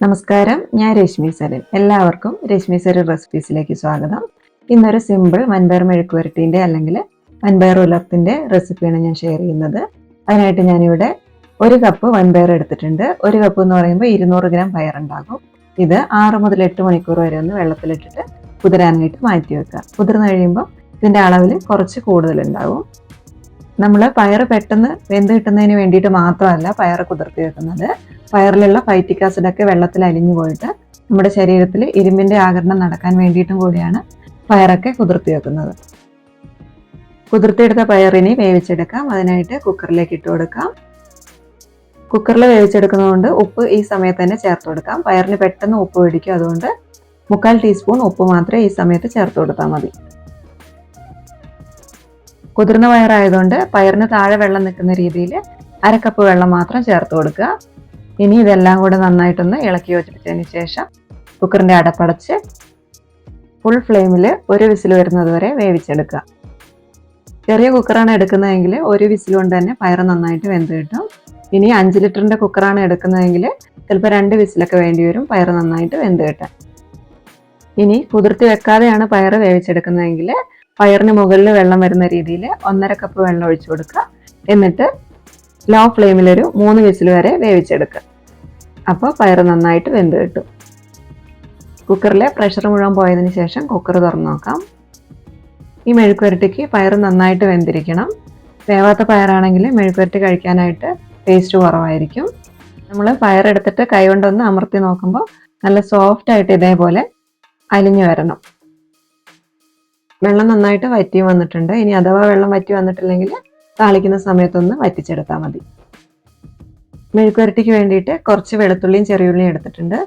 നമസ്കാരം, ഞാൻ രശ്മി സരൻ. എല്ലാവർക്കും രശ്മി സരൻ റെസിപ്പീസിലേക്ക് സ്വാഗതം. ഇന്നൊരു സിമ്പിൾ വൻപയർ മെഴുക്ക് വരട്ടീൻ്റെ അല്ലെങ്കിൽ വൻപയർ ഉലർത്തിൻ്റെ റെസിപ്പിയാണ് ഞാൻ ഷെയർ ചെയ്യുന്നത്. അതിനായിട്ട് ഞാനിവിടെ 1 കപ്പ് വൻപയർ എടുത്തിട്ടുണ്ട്. 1 കപ്പ് എന്ന് പറയുമ്പോൾ 200 ഗ്രാം പയറുണ്ടാകും. ഇത് 6 മുതൽ 8 മണിക്കൂർ വരെ ഒന്ന് വെള്ളത്തിലിട്ടിട്ട് കുതിരാനായിട്ട് മാറ്റി വെക്കുക. കുതിർന്ന് കഴിയുമ്പോൾ ഇതിൻ്റെ അളവിൽ കുറച്ച് കൂടുതലുണ്ടാകും. നമ്മൾ പയർ പെട്ടെന്ന് വെന്ത് കിട്ടുന്നതിന് വേണ്ടിയിട്ട് മാത്രമല്ല പയർ കുതിർത്തി വെക്കുന്നത്. പയറിലുള്ള ഫൈറ്റിക് ആസിഡൊക്കെ വെള്ളത്തിൽ അലിഞ്ഞു പോയിട്ട് നമ്മുടെ ശരീരത്തിൽ ഇരുമ്പിൻ്റെ ആഗിരണം നടക്കാൻ വേണ്ടിയിട്ടും കൂടിയാണ് പയറൊക്കെ കുതിർത്തി വെക്കുന്നത്. കുതിർത്തിയെടുത്ത പയറിനെ വേവിച്ചെടുക്കാം. അതിനായിട്ട് കുക്കറിലേക്ക് ഇട്ട് കൊടുക്കാം. കുക്കറിൽ വേവിച്ചെടുക്കുന്നതുകൊണ്ട് ഉപ്പ് ഈ സമയത്ത് തന്നെ ചേർത്ത് കൊടുക്കാം. പയറിന് പെട്ടെന്ന് ഉപ്പ് പിടിക്കും. അതുകൊണ്ട് 1/4 ടീസ്പൂൺ ഉപ്പ് മാത്രമേ ഈ സമയത്ത് ചേർത്ത് കൊടുത്താൽ മതി. കുതിർന്ന പയറായതുകൊണ്ട് പയറിന് താഴെ വെള്ളം നിൽക്കുന്ന രീതിയിൽ 1/2 കപ്പ് വെള്ളം മാത്രം ചേർത്ത് കൊടുക്കുക. ഇനി ഇതെല്ലാം കൂടെ നന്നായിട്ടൊന്ന് ഇളക്കി യോജിപ്പിച്ചതിന് ശേഷം കുക്കറിൻ്റെ അടപ്പടച്ച് ഫുൾ ഫ്ലെയിമിൽ 1 വിസിൽ വരുന്നത് വരെ വേവിച്ചെടുക്കുക. ചെറിയ കുക്കറാണ് എടുക്കുന്നതെങ്കിൽ 1 വിസിൽ കൊണ്ട് തന്നെ പയർ നന്നായിട്ട് വെന്ത് കിട്ടും. ഇനി 5 ലിറ്ററിൻ്റെ കുക്കറാണ് എടുക്കുന്നതെങ്കിൽ ചിലപ്പോൾ 2 വിസിലൊക്കെ വേണ്ടി വരും പയർ നന്നായിട്ട് വെന്ത് കിട്ടാൻ. ഇനി കുതിർത്തി വെക്കാതെയാണ് പയർ വേവിച്ചെടുക്കുന്നതെങ്കിൽ പയറിന് മുകളിൽ വെള്ളം വരുന്ന രീതിയിൽ 1/2 കപ്പ് വെള്ളം ഒഴിച്ചു കൊടുക്കുക. എന്നിട്ട് ലോ ഫ്ലെയിമിലൊരു 3 വിസിൽ വരെ വേവിച്ചെടുക്കുക. അപ്പോൾ പയർ നന്നായിട്ട് വെന്ത് കിട്ടും. കുക്കറിലെ പ്രഷർ മുഴുവൻ പോയതിന് ശേഷം കുക്കർ തുറന്ന് നോക്കാം. ഈ മെഴുക്കുവരട്ടിക്ക് പയർ നന്നായിട്ട് വെന്തിരിക്കണം. വേവാത്ത പയറാണെങ്കിൽ മെഴുക്കുവരട്ടി കഴിക്കാനായിട്ട് ടേസ്റ്റ് കുറവായിരിക്കും. നമ്മൾ പയറെടുത്തിട്ട് കൈകൊണ്ടൊന്ന് അമർത്തി നോക്കുമ്പോൾ നല്ല സോഫ്റ്റ് ആയിട്ട് ഇതേപോലെ അലിഞ്ഞു വരണം. വെള്ളം നന്നായിട്ട് വറ്റി വന്നിട്ടുണ്ട്. ഇനി അഥവാ വെള്ളം വറ്റി വന്നിട്ടില്ലെങ്കിൽ താളിക്കുന്ന സമയത്തൊന്ന് വറ്റിച്ചെടുത്താൽ മതി. മെഴുക്കുവരട്ടിക്ക് വേണ്ടിയിട്ട് കുറച്ച് വെളുത്തുള്ളിയും ചെറിയുള്ളിയും എടുത്തിട്ടുണ്ട്.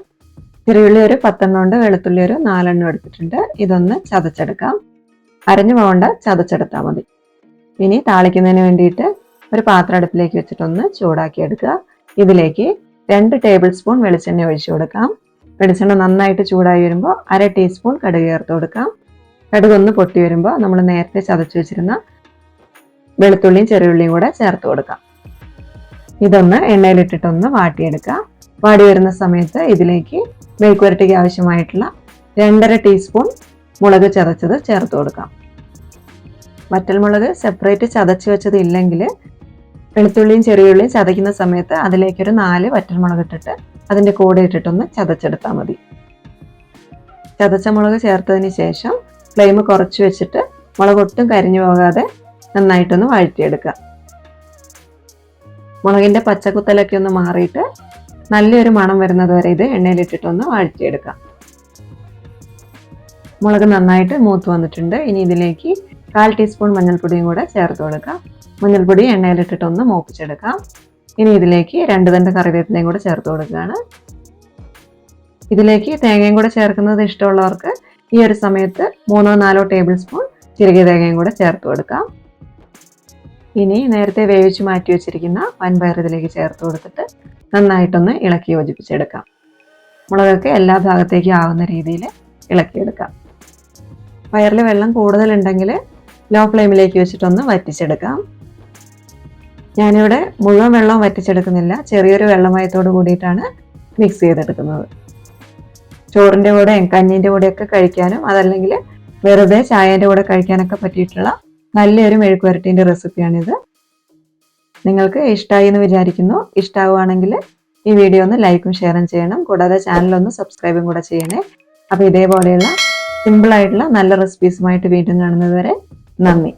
ചെറിയുള്ളി ഒരു 10 എണ്ണം ഉണ്ട്, വെളുത്തുള്ളി ഒരു 4 എണ്ണം എടുത്തിട്ടുണ്ട്. ഇതൊന്ന് ചതച്ചെടുക്കാം. അരഞ്ഞു പോകണ്ട, ചതച്ചെടുത്താൽ മതി. ഇനി താളിക്കുന്നതിന് വേണ്ടിയിട്ട് ഒരു പാത്രം അടുപ്പിലേക്ക് വെച്ചിട്ടൊന്ന് ചൂടാക്കി എടുക്കുക. ഇതിലേക്ക് 2 ടേബിൾ സ്പൂൺ വെളിച്ചെണ്ണ ഒഴിച്ചു കൊടുക്കാം. വെളിച്ചെണ്ണ നന്നായിട്ട് ചൂടായി വരുമ്പോൾ 1/2 ടീസ്പൂൺ കടുക് ചേർത്ത് കൊടുക്കാം. കടുകൊന്ന് പൊട്ടി വരുമ്പോൾ നമ്മൾ നേരത്തെ ചതച്ചു വെച്ചിരുന്ന വെളുത്തുള്ളിയും ചെറിയുള്ളിയും കൂടെ ചേർത്ത് കൊടുക്കാം. ഇതൊന്ന് എണ്ണയിലിട്ടിട്ടൊന്ന് വാട്ടിയെടുക്കുക. വാടി വരുന്ന സമയത്ത് ഇതിലേക്ക് മെഴുക്കുവരട്ടിക്ക് ആവശ്യമായിട്ടുള്ള 2.5 ടീസ്പൂൺ മുളക് ചതച്ചത് ചേർത്ത് കൊടുക്കാം. വറ്റൽമുളക് സെപ്പറേറ്റ് ചതച്ച് വെച്ചത് ഇല്ലെങ്കിൽ വെളുത്തുള്ളിയും ചെറിയുള്ളിയും ചതയ്ക്കുന്ന സമയത്ത് അതിലേക്കൊരു 4 വറ്റൽമുളക് ഇട്ടിട്ട് അതിൻ്റെ കൂടെ ഇട്ടിട്ടൊന്ന് ചതച്ചെടുത്താൽ മതി. ചതച്ച മുളക് ചേർത്തതിന് ശേഷം ഫ്ലെയിം കുറച്ച് വെച്ചിട്ട് മുളക് ഒട്ടും കരിഞ്ഞു പോകാതെ നന്നായിട്ടൊന്ന് വഴറ്റിയെടുക്കുക. മുളകിൻ്റെ പച്ചക്കുത്തലൊക്കെ ഒന്ന് മാറിയിട്ട് നല്ലൊരു മണം വരുന്നത് വരെ ഇത് എണ്ണയിലിട്ടിട്ടൊന്ന് വഴറ്റിയെടുക്കാം. മുളക് നന്നായിട്ട് മൂത്ത് വന്നിട്ടുണ്ട്. ഇനി ഇതിലേക്ക് 1/4 ടീസ്പൂൺ മഞ്ഞൾപ്പൊടിയും കൂടെ ചേർത്ത് കൊടുക്കാം. മഞ്ഞൾപ്പൊടി എണ്ണയിലിട്ടിട്ടൊന്ന് മൂപ്പിച്ചെടുക്കാം. ഇനി ഇതിലേക്ക് 2 തണ്ട് കറിവേപ്പിലയും കൂടെ ചേർത്ത് കൊടുക്കുകയാണ്. ഇതിലേക്ക് തേങ്ങയും കൂടെ ചേർക്കുന്നത് ഇഷ്ടമുള്ളവർക്ക് ഈ ഒരു സമയത്ത് 3-4 ടേബിൾ സ്പൂൺ ചിരകിയ തേങ്ങയും കൂടെ ചേർത്ത് കൊടുക്കാം. ഇനി നേരത്തെ വേവിച്ച് മാറ്റി വെച്ചിരിക്കുന്ന വൻപയർ ഇതിലേക്ക് ചേർത്ത് കൊടുത്തിട്ട് നന്നായിട്ടൊന്ന് ഇളക്കി യോജിപ്പിച്ചെടുക്കാം. മുളകൊക്കെ എല്ലാ ഭാഗത്തേക്കും ആവുന്ന രീതിയിൽ ഇളക്കിയെടുക്കാം. പയറിൽ വെള്ളം കൂടുതലുണ്ടെങ്കിൽ ലോ ഫ്ലെയിമിലേക്ക് വെച്ചിട്ടൊന്ന് വറ്റിച്ചെടുക്കാം. ഞാനിവിടെ മുഴുവൻ വെള്ളം വറ്റിച്ചെടുക്കുന്നില്ല, ചെറിയൊരു വെള്ളമയത്തോട് കൂടിയിട്ടാണ് മിക്സ് ചെയ്തെടുക്കുന്നത്. ചോറിൻ്റെ കൂടെ കഞ്ഞീൻ്റെ കൂടെയൊക്കെ കഴിക്കാനും അതല്ലെങ്കിൽ വെറുതെ ചായേൻ്റെ കൂടെ കഴിക്കാനൊക്കെ പറ്റിയിട്ടുള്ള നല്ലൊരു മെഴുക്കുവരട്ടീൻ്റെ റെസിപ്പിയാണിത്. നിങ്ങൾക്ക് ഇഷ്ടമായി എന്ന് വിചാരിക്കുന്നു. ഇഷ്ടമാവുകയാണെങ്കിൽ ഈ വീഡിയോ ഒന്ന് ലൈക്കും ഷെയറും ചെയ്യണം. കൂടാതെ ചാനലൊന്ന് സബ്സ്ക്രൈബും കൂടെ ചെയ്യണേ. അപ്പോൾ ഇതേപോലെയുള്ള സിമ്പിളായിട്ടുള്ള നല്ല റെസിപ്പീസുമായിട്ട് വീണ്ടും കാണുന്നത് വരെ നന്ദി.